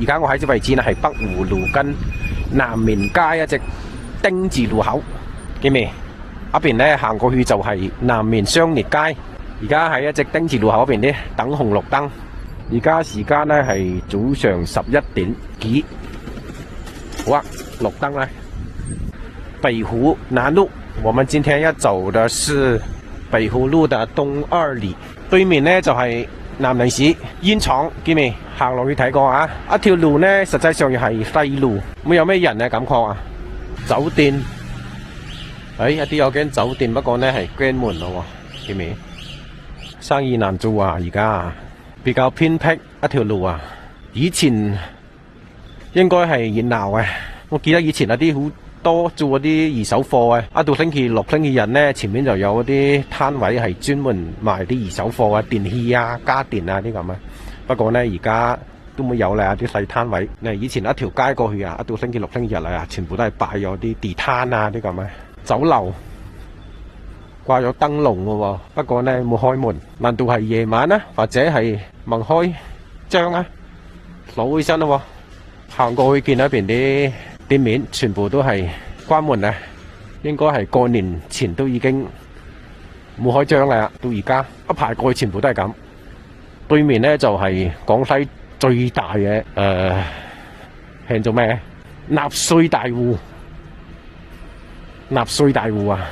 而家我喺隻位置呢係北湖路跟南面街一隻丁字路口，見未？一邊呢行過去就係南面商業街。而家喺一隻丁字路口嗰邊呢等紅綠燈。而家時間呢係早上11點幾。好啊，綠燈啦。北湖南路，我們今天要走的是北湖路的東2里，對面呢就係南寧市煙廠，見未？行落去睇過啊！一條路呢，實際上又係廢路，冇有咩人嘅感覺啊！酒店，一啲有間酒店，不過呢係關門咯喎，見未？生意難做啊！而家比較偏僻一條路啊！以前應該係熱鬧嘅，我記得以前有啲好多做嗰啲二手貨嘅，一到星期六、星期日呢，前面就有嗰啲攤位係專門賣啲二手貨啊、電器啊、家電啊啲咁啊。不過呢，而家都冇有啦，啲細攤位。你以前一條街過去啊，一到星期六、星期日啊，全部都係擺咗啲地攤啊啲咁啊。酒樓掛咗燈籠嘅喎，不過呢冇開門。難道係夜晚啊，或者係掹開張啊，攞起身咯喎。行過去見到一邊啲店面全部都係關門啊，應該係過年前都已經冇開張啦。到而家一排過去全部都係咁。對面呢就係廣西最大嘅叫做咩？納稅大戶，納稅大戶啊！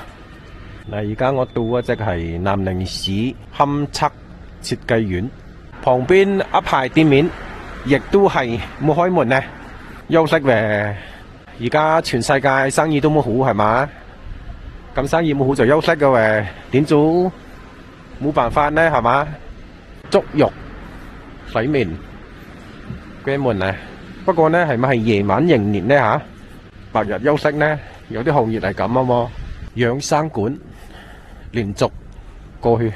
嗱，而家我到嗰隻係南寧市勘測設計院旁邊一排店面，亦都係冇開門呢，休息嘅。而家全世界生意都冇好係嘛？咁生意冇好就休息嘅喎，點做？冇辦法呢係嘛？足浴、洗面、關門啊！不過呢，係咪係夜晚營業呢嚇？白日休息呢？有啲行業係咁啊嘛。養生館連續過去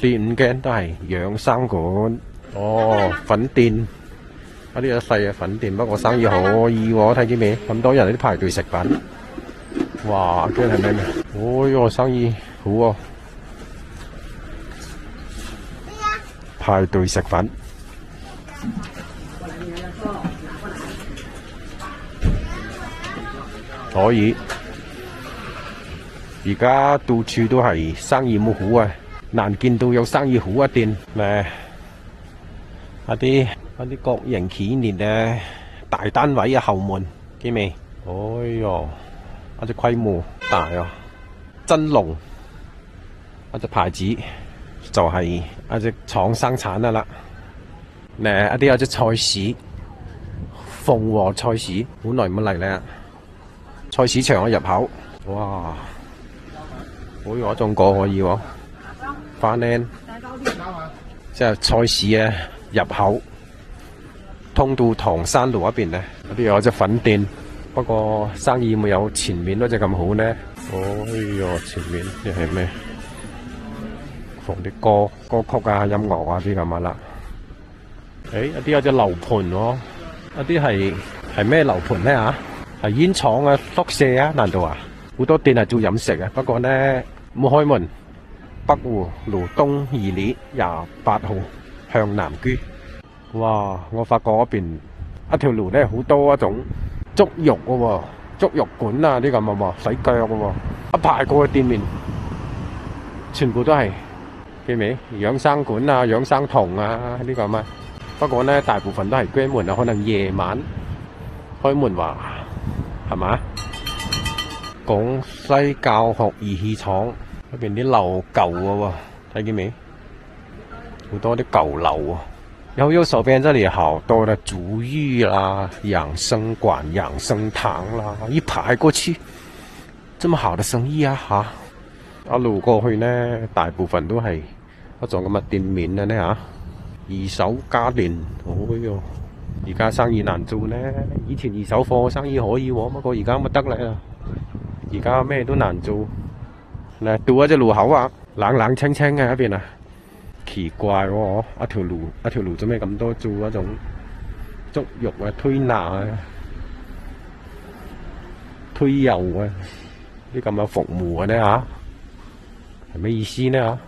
4、5間都係養生館。哦，粉店，一啲細嘅粉店，不過生意可以喎，睇見未？咁多人喺度排隊食飯。哇！間係咩？哦喲，生意好喎。排隊食飯，可以。而家到處都係生意冇好啊，難見到有生意好一店咩？一啲國營企業嘅大單位嘅後門，見未？哎喲，一隻規模大啊！真龍一隻牌子。就係一隻廠生產嘅啦，一啲有隻菜市，鳳和菜市，好耐冇嚟咧。菜市場嘅入口，哇！好有種果可以喎，花靚，即係菜市嘅入口，通到唐山路嗰邊呢，嗰啲有隻粉店，不過生意冇有前面嗰隻咁好呢。哎喲，前面呢係咩？放啲歌曲啊、音樂啊啲咁嘅啦。一啲有隻樓盤喎，一啲係咩樓盤呢嚇？係煙廠嘅宿舍啊？難道啊？好多店係做飲食嘅，不過呢冇開門。北湖路東2里28號向南居。哇！我發覺嗰邊一條路呢好多一種足浴嘅喎，足浴館啊啲咁嘅喎，洗腳嘅喎，一排過去店面，全部都係。記未？養生館啊、養生堂啊呢個嘛。不過呢，大部分都係關門啊，可能夜晚開門話係嘛？廣西教學儀器廠嗰邊啲樓舊嘅喎，睇見未？好多啲舊樓啊。然後右手邊這裡好多的足浴啦、養生館、養生堂啦，一排過去，這麼好的生意啊嚇！一路過去呢，大部分都係一種咁嘅店面啊呢嚇，二手家電，哦喲，而家生意難做呢。以前二手貨生意可以喎，不過而家乜得啦，而家咩都難做。嚟到一隻路口啊，冷冷清清嘅一邊啊，奇怪喎，一條路做咩咁多做一種足浴啊、推拿啊、推油啊啲咁嘅服務嘅呢嚇？係咩意思呢嚇？